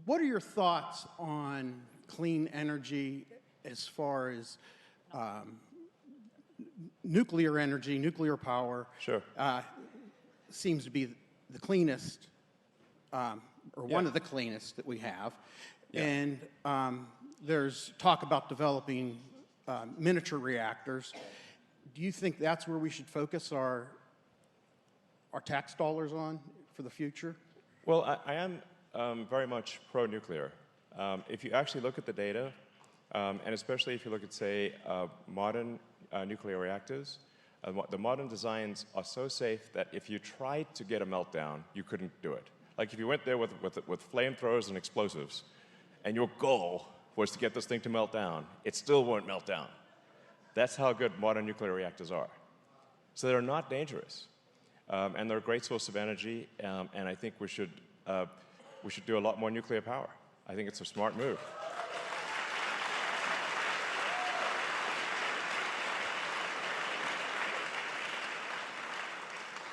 what are your thoughts on clean energy as far as nuclear energy, nuclear power? Sure. Seems to be the cleanest, or one of the cleanest that we have. Yeah. And there's talk about developing miniature reactors. Do you think that's where we should focus our tax dollars on for the future? Well, I am very much pro-nuclear. If you actually look at the data, and especially if you look at, say, modern nuclear reactors, the modern designs are so safe that if you tried to get a meltdown, you couldn't do it. Like if you went there with flamethrowers and explosives, and your goal was to get this thing to melt down, it still won't melt down. That's how good modern nuclear reactors are. So they're not dangerous. And they're a great source of energy, and I think we should do a lot more nuclear power. I think it's a smart move.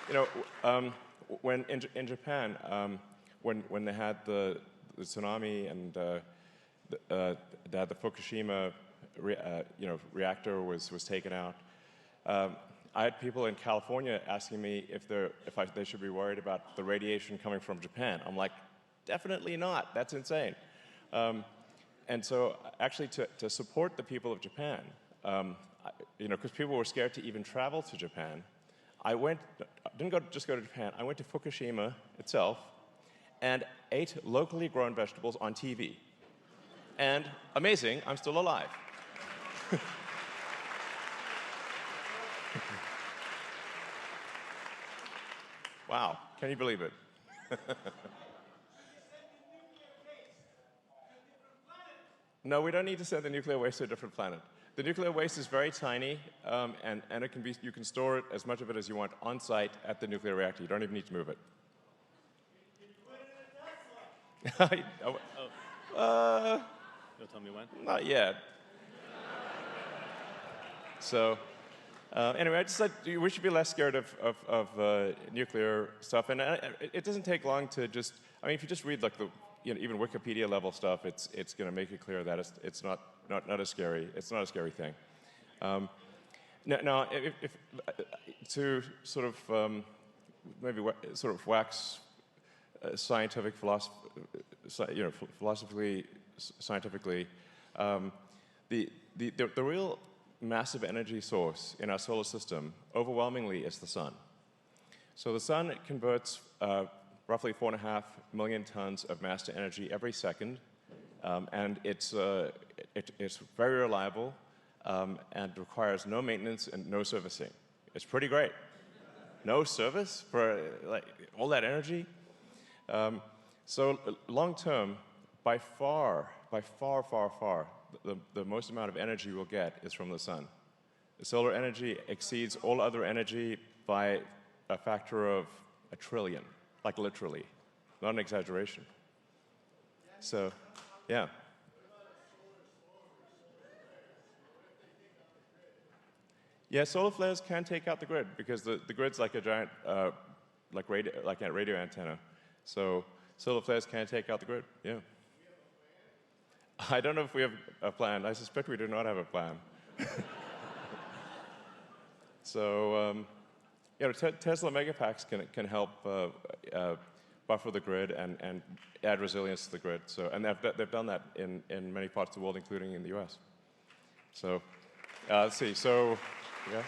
You know, when in Japan, when they had the tsunami and they had the Fukushima reactor was taken out, I had people in California asking me if they should be worried about the radiation coming from Japan. I'm like, definitely not. That's insane. And so, actually, to support the people of Japan, because people were scared to even travel to Japan, didn't just go to Japan. I went to Fukushima itself and ate locally grown vegetables on TV. And amazing, I'm still alive. Wow, can you believe it? No, we don't need to send the nuclear waste to a different planet. The nuclear waste is very tiny, and you can store it, as much of it as you want, on site at the nuclear reactor. You don't even need to move it. You'll tell me when? Not yet. So, anyway, I just said we should be less scared of nuclear stuff, and it doesn't take long to just. I mean, if you just read like even Wikipedia level stuff, it's going to make it clear that it's not as scary. It's not a scary thing. Now, if to sort of maybe sort of wax scientific philosophically, scientifically, the real massive energy source in our solar system overwhelmingly is the sun. So the sun converts roughly 4.5 million tons of mass to energy every second, and it's very reliable and requires no maintenance and no servicing. It's pretty great. No service for like all that energy. So long term, by far, the most amount of energy we'll get is from the sun. The solar energy exceeds all other energy by a factor of 1 trillion. Like literally, not an exaggeration. So, yeah. Yeah, solar flares can take out the grid because the grid's like a giant, like a radio antenna. So solar flares can take out the grid. Yeah. I don't know if we have a plan. I suspect we do not have a plan. So. Tesla megapacks can help buffer the grid and add resilience to the grid. So, and they've done that in many parts of the world, including in the U.S. So, let's see. So, yeah.